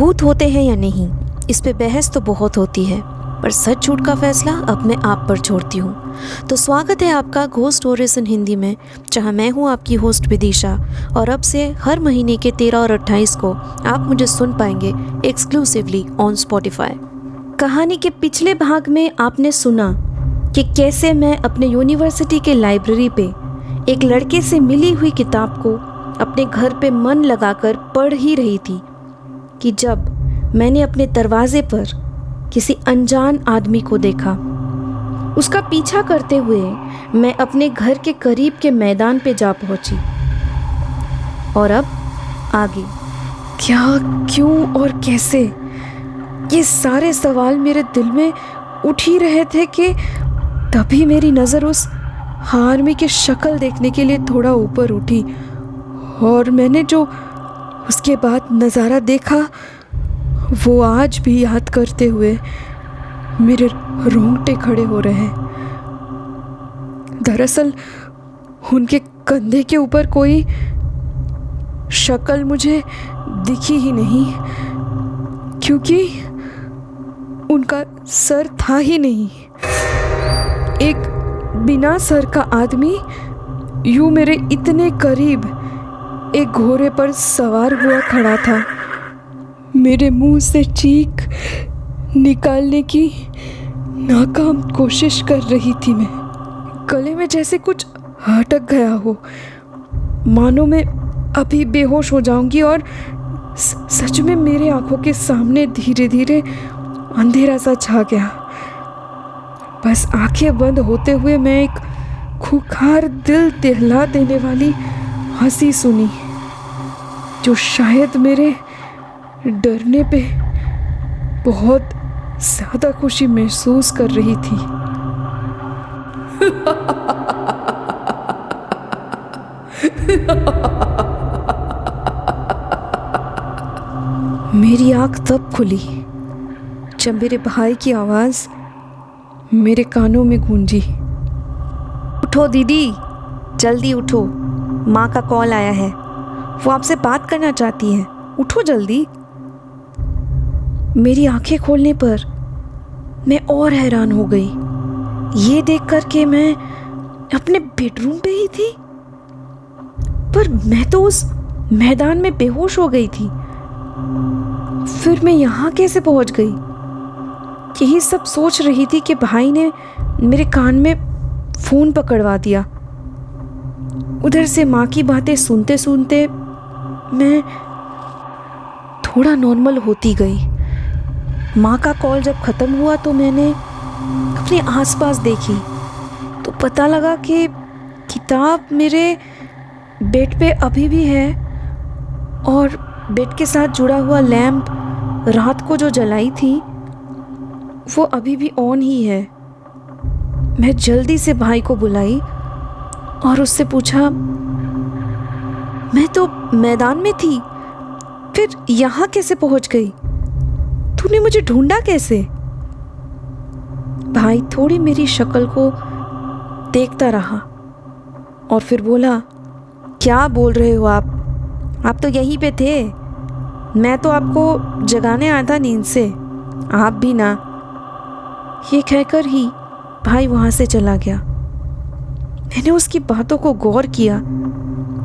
भूत होते हैं या नहीं, इस पे बहस तो बहुत होती है, पर सच झूठ का फैसला अब मैं आप पर छोड़ती हूँ। तो स्वागत है आपका घोस्ट स्टोरीज इन हिंदी में, जहाँ मैं हूँ आपकी होस्ट विदिशा। और अब से हर महीने के 13 और 28 को आप मुझे सुन पाएंगे एक्सक्लूसिवली ऑन स्पॉटिफाई। कहानी के पिछले भाग में आपने सुना कि कैसे मैं अपने यूनिवर्सिटी के लाइब्रेरी पे एक लड़के से मिली हुई किताब को अपने घर पे मन लगाकर पढ़ ही रही थी कि जब मैंने अपने दरवाजे पर किसी अनजान आदमी को देखा। उसका पीछा करते हुए मैं अपने घर के करीब के मैदान पे जा पहुंची। और अब आगे क्या, क्यों और कैसे, ये सारे सवाल मेरे दिल में उठ ही रहे थे कि तभी मेरी नज़र उस आदमी की शक्ल देखने के लिए थोड़ा ऊपर उठी और मैंने जो उसके बाद नज़ारा देखा वो आज भी याद करते हुए मेरे रोंगटे खड़े हो रहे हैं। दरअसल उनके कंधे के ऊपर कोई शक्ल मुझे दिखी ही नहीं, क्योंकि उनका सर था ही नहीं। एक बिना सर का आदमी यूं मेरे इतने करीब एक घोड़े पर सवार हुआ खड़ा था। मेरे मुंह से चीख निकालने की नाकाम कोशिश कर रही थी मैं। गले में जैसे कुछ अटक गया हो, मानो मैं अभी बेहोश हो जाऊंगी और सच में मेरे आंखों के सामने धीरे धीरे अंधेरा सा छा गया। बस आंखें बंद होते हुए मैं एक खूंखार दिल दहला देने वाली हंसी सुनी, जो शायद मेरे डरने पे बहुत ज़्यादा खुशी महसूस कर रही थी। मेरी आँख तब खुली जब मेरे भाई की आवाज़ मेरे कानों में गूंजी। उठो दीदी, जल्दी उठो, माँ का कॉल आया है, वो आपसे बात करना चाहती है, उठो जल्दी। मेरी आंखें खोलने पर मैं और हैरान हो गई, ये देखकर कि मैं अपने बेडरूम पे ही थी, पर मैं तो उस मैदान में बेहोश हो गई थी। फिर मैं यहाँ कैसे पहुँच गई? यही सब सोच रही थी कि भाई ने मेरे कान में फ़ोन पकड़वा दिया। उधर से माँ की बातें सुनते सुनते मैं थोड़ा नॉर्मल होती गई। माँ का कॉल जब ख़त्म हुआ तो मैंने अपने आसपास देखी तो पता लगा कि किताब मेरे बेड पे अभी भी है और बेड के साथ जुड़ा हुआ लैंप रात को जो जलाई थी वो अभी भी ऑन ही है। मैं जल्दी से भाई को बुलाई और उससे पूछा, मैं तो मैदान में थी, फिर यहाँ कैसे पहुँच गई? तूने मुझे ढूंढा कैसे? भाई थोड़ी मेरी शक्ल को देखता रहा और फिर बोला, क्या बोल रहे हो आप तो यहीं पे थे, मैं तो आपको जगाने आया था नींद से, आप भी ना। ये कहकर ही भाई वहाँ से चला गया। मैंने उसकी बातों को गौर किया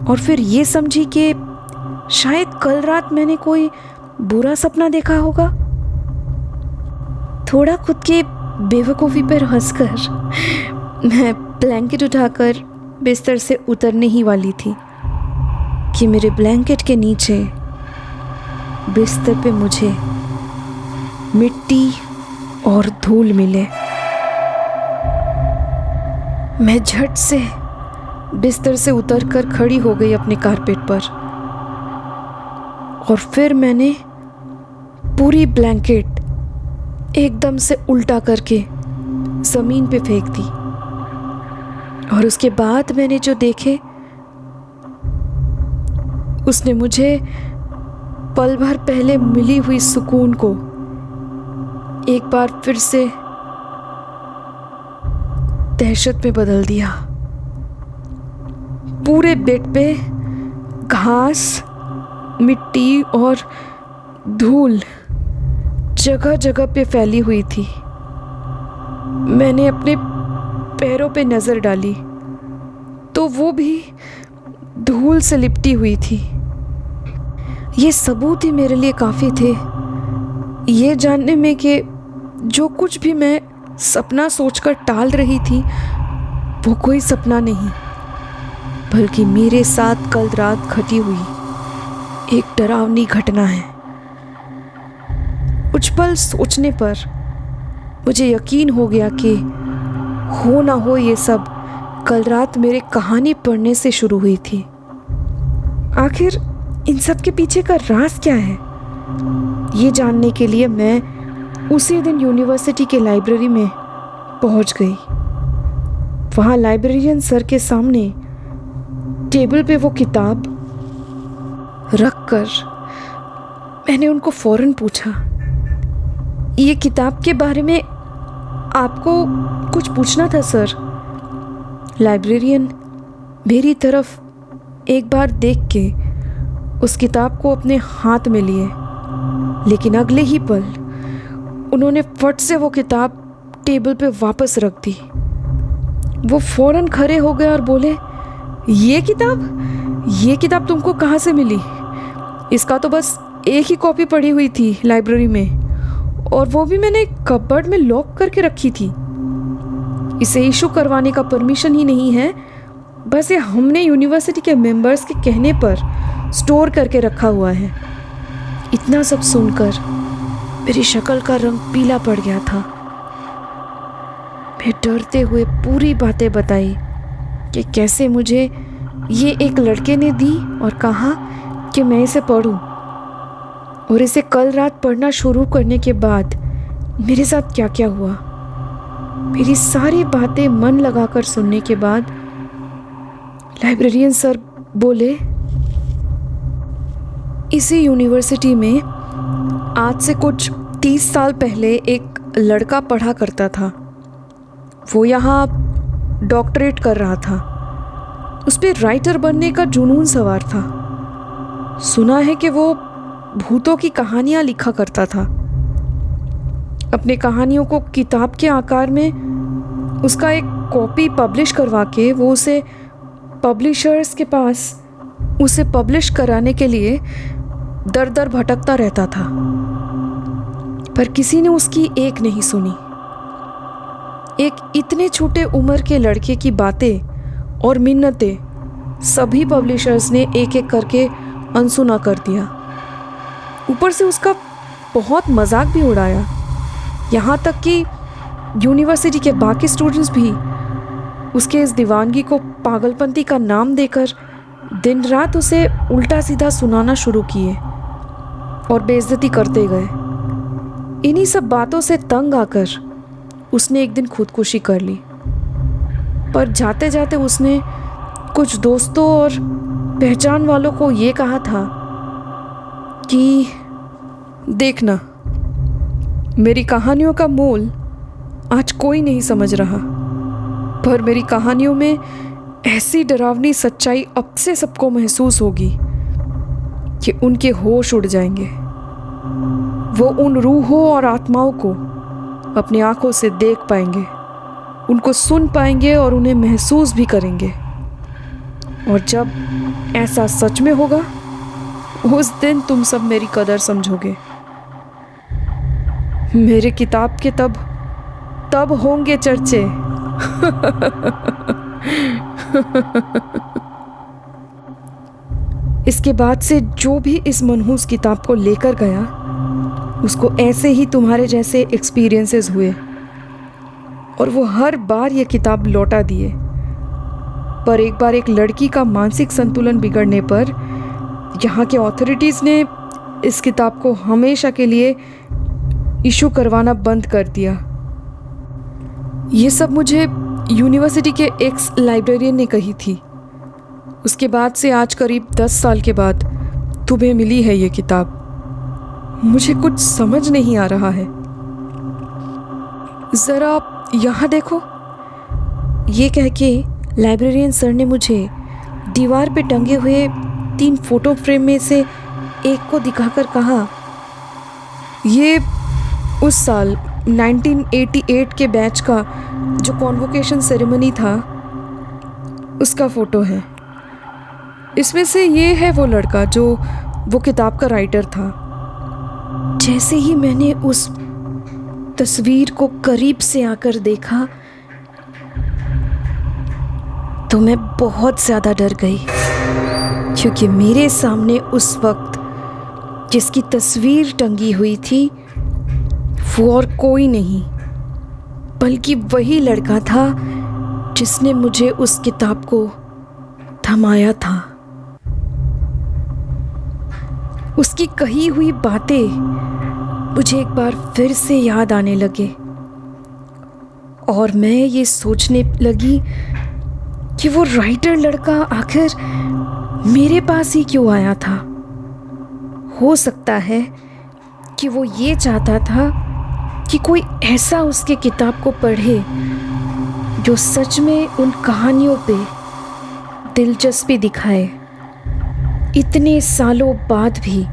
और फिर ये समझी कि शायद कल रात मैंने कोई बुरा सपना देखा होगा। थोड़ा खुद के बेवकूफ़ी पर हंसकर मैं ब्लैंकेट उठाकर बिस्तर से उतरने ही वाली थी कि मेरे ब्लैंकेट के नीचे बिस्तर पे मुझे मिट्टी और धूल मिले। मैं झट से बिस्तर से उतरकर खड़ी हो गई अपने कारपेट पर और फिर मैंने पूरी ब्लैंकेट एकदम से उल्टा करके ज़मीन पे फेंक दी। और उसके बाद मैंने जो देखे उसने मुझे पल भर पहले मिली हुई सुकून को एक बार फिर से दहशत में बदल दिया। पूरे बेड पे घास, मिट्टी और धूल जगह जगह पे फैली हुई थी। मैंने अपने पैरों पे नज़र डाली तो वो भी धूल से लिपटी हुई थी। ये सबूत ही मेरे लिए काफ़ी थे ये जानने में कि जो कुछ भी मैं सपना सोचकर टाल रही थी वो कोई सपना नहीं, बल्कि मेरे साथ कल रात घटी हुई एक डरावनी घटना है। कुछ पल सोचने पर मुझे यकीन हो गया कि हो ना हो ये सब कल रात मेरे कहानी पढ़ने से शुरू हुई थी। आखिर इन सब के पीछे का राज क्या है, ये जानने के लिए मैं उसी दिन यूनिवर्सिटी के लाइब्रेरी में पहुंच गई। वहाँ लाइब्रेरियन सर के सामने टेबल पे वो किताब रखकर मैंने उनको फौरन पूछा, ये किताब के बारे में आपको कुछ पूछना था सर। लाइब्रेरियन मेरी तरफ एक बार देख के उस किताब को अपने हाथ में लिए, लेकिन अगले ही पल उन्होंने फट से वो किताब टेबल पे वापस रख दी। वो फौरन खड़े हो गए और बोले, ये किताब तुमको कहाँ से मिली? इसका तो बस एक ही कॉपी पड़ी हुई थी लाइब्रेरी में, और वो भी मैंने कपबोर्ड में लॉक करके रखी थी। इसे इशू करवाने का परमिशन ही नहीं है, बस ये हमने यूनिवर्सिटी के मेंबर्स के कहने पर स्टोर करके रखा हुआ है। इतना सब सुनकर मेरी शक्ल का रंग पीला पड़ गया था। मैं डरते हुए पूरी बातें बताई कि कैसे मुझे ये एक लड़के ने दी और कहा कि मैं इसे पढूं, और इसे कल रात पढ़ना शुरू करने के बाद मेरे साथ क्या क्या हुआ। मेरी सारी बातें मन लगाकर सुनने के बाद लाइब्रेरियन सर बोले, इसी यूनिवर्सिटी में आज से कुछ 30 साल पहले एक लड़का पढ़ा करता था। वो यहाँ डॉक्टरेट कर रहा था। उस पर राइटर बनने का जुनून सवार था। सुना है कि वो भूतों की कहानियाँ लिखा करता था। अपने कहानियों को किताब के आकार में उसका एक कॉपी पब्लिश करवा के वो उसे पब्लिशर्स के पास उसे पब्लिश कराने के लिए दर दर भटकता रहता था, पर किसी ने उसकी एक नहीं सुनी। एक इतने छोटे उम्र के लड़के की बातें और मिन्नतें सभी पब्लिशर्स ने एक एक करके अनसुना कर दिया। ऊपर से उसका बहुत मजाक भी उड़ाया, यहाँ तक कि यूनिवर्सिटी के बाकी स्टूडेंट्स भी उसके इस दीवानगी को पागलपंती का नाम देकर दिन रात उसे उल्टा सीधा सुनाना शुरू किए और बेइज्जती करते गए। इन्हीं सब बातों से तंग आकर उसने एक दिन खुदकुशी कर ली, पर जाते जाते उसने कुछ दोस्तों और पहचान वालों को ये कहा था कि देखना, मेरी कहानियों का मोल आज कोई नहीं समझ रहा, पर मेरी कहानियों में ऐसी डरावनी सच्चाई अब से सबको महसूस होगी कि उनके होश उड़ जाएंगे। वो उन रूहों और आत्माओं को अपनी आंखों से देख पाएंगे, उनको सुन पाएंगे और उन्हें महसूस भी करेंगे। और जब ऐसा सच में होगा, उस दिन तुम सब मेरी कदर समझोगे। मेरे किताब के तब होंगे चर्चे। इसके बाद से जो भी इस मनहूस किताब को लेकर गया, उसको ऐसे ही तुम्हारे जैसे एक्सपीरियंसेस हुए, और वो हर बार ये किताब लौटा दिए। पर एक बार एक लड़की का मानसिक संतुलन बिगड़ने पर यहाँ के अथॉरिटीज़ ने इस किताब को हमेशा के लिए इशू करवाना बंद कर दिया। ये सब मुझे यूनिवर्सिटी के एक्स लाइब्रेरियन ने कही थी। उसके बाद से आज करीब 10 साल के बाद तुम्हें मिली है ये किताब। मुझे कुछ समझ नहीं आ रहा है। ज़रा आप यहाँ देखो, ये कह के लाइब्रेरियन सर ने मुझे दीवार पे टंगे हुए 3 फोटो फ्रेम में से एक को दिखाकर कहा ये उस साल 1988 के बैच का जो कॉन्वोकेशन सेरेमनी था उसका फ़ोटो है। इसमें से ये है वो लड़का जो वो किताब का राइटर था। जैसे ही मैंने उस तस्वीर को करीब से आकर देखा तो मैं बहुत ज़्यादा डर गई, क्योंकि मेरे सामने उस वक्त जिसकी तस्वीर टंगी हुई थी वो और कोई नहीं बल्कि वही लड़का था जिसने मुझे उस किताब को थमाया था। उसकी कही हुई बातें मुझे एक बार फिर से याद आने लगे और मैं ये सोचने लगी कि वो राइटर लड़का आखिर मेरे पास ही क्यों आया था। हो सकता है कि वो ये चाहता था कि कोई ऐसा उसके किताब को पढ़े जो सच में उन कहानियों पे दिलचस्पी दिखाए। इतने सालों बाद भी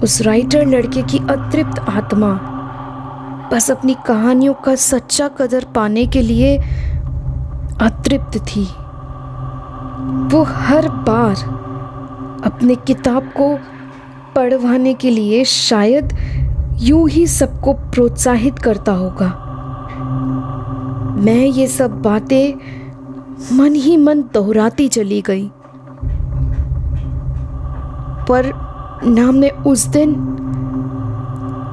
उस राइटर लड़के की अतृप्त आत्मा बस अपनी कहानियों का सच्चा कदर पाने के लिए अतृप्त थी। वो हर बार अपने किताब को पढ़वाने के लिए शायद यूं ही सबको प्रोत्साहित करता होगा। मैं ये सब बातें मन ही मन दोहराती चली गई, पर ना मैं उस दिन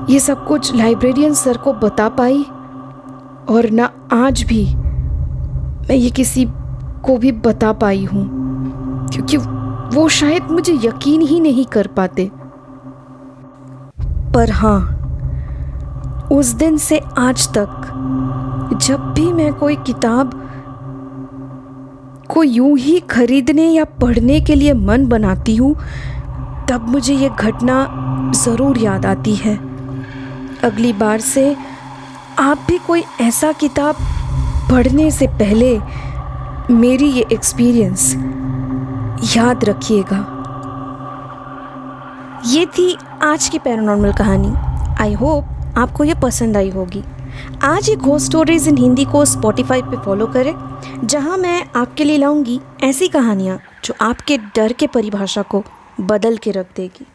ये सब कुछ लाइब्रेरियन सर को बता पाई और ना आज भी मैं ये किसी को भी बता पाई हूँ, क्योंकि वो शायद मुझे यकीन ही नहीं कर पाते। पर हाँ, उस दिन से आज तक जब भी मैं कोई किताब को यूं ही खरीदने या पढ़ने के लिए मन बनाती हूँ तब मुझे ये घटना ज़रूर याद आती है। अगली बार से आप भी कोई ऐसा किताब पढ़ने से पहले मेरी ये एक्सपीरियंस याद रखिएगा। ये थी आज की पैरानॉर्मल कहानी। आई होप आपको ये पसंद आई होगी। आज ये घोस्ट स्टोरीज इन हिंदी को स्पॉटिफाई पे फॉलो करें, जहां मैं आपके लिए लाऊंगी ऐसी कहानियाँ जो आपके डर के परिभाषा को बदल के रख देगी।